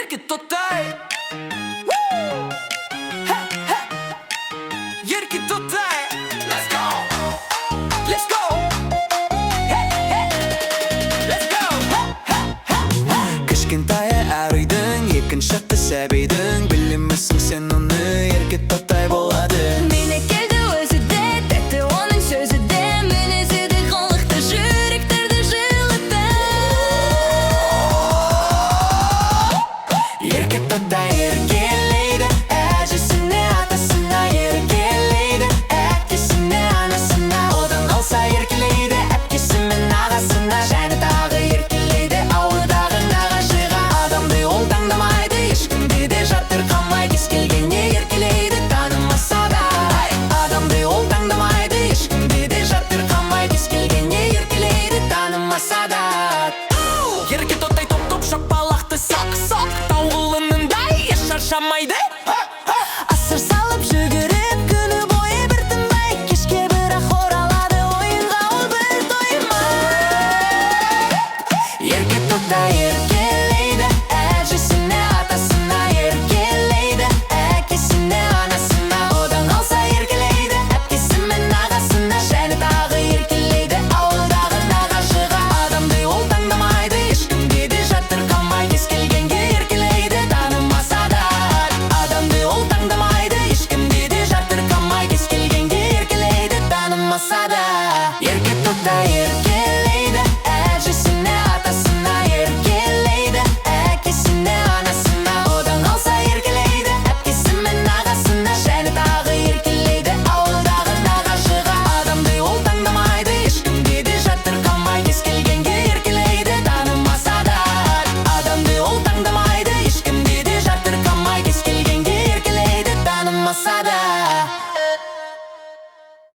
ерке тотай. Ерке тотай. Let's go. Let's go. Let's go. Кішкентайы әр үйдің, екінші шақты сәбейдің. Білемісің сен оны, ерке тотай болады. Мені келді өзі де, тәтті оның сөзі де. Мінезі де қылықты, жүректерді жылытты. Ерке тотай еркелейді, әжесіне атасына еркелейді, әкесіне анасына. Одан қалса еркелейді, әпкесі мен ағасына. Және тағы еркелейді, ауылдағы нағашыға. Адамды ол таңдамайды, ешкімде де жатырқамайды. Кез келгенде еркелейді, танымаса да. Адамды ол таңдамайды, ешкімде де жатырқамайды. Кез келгенде еркелейді, танымаса да. Ерке тотай топ-топ шапалақты сақ-сақ, тау құлынындай еш шаршамайды.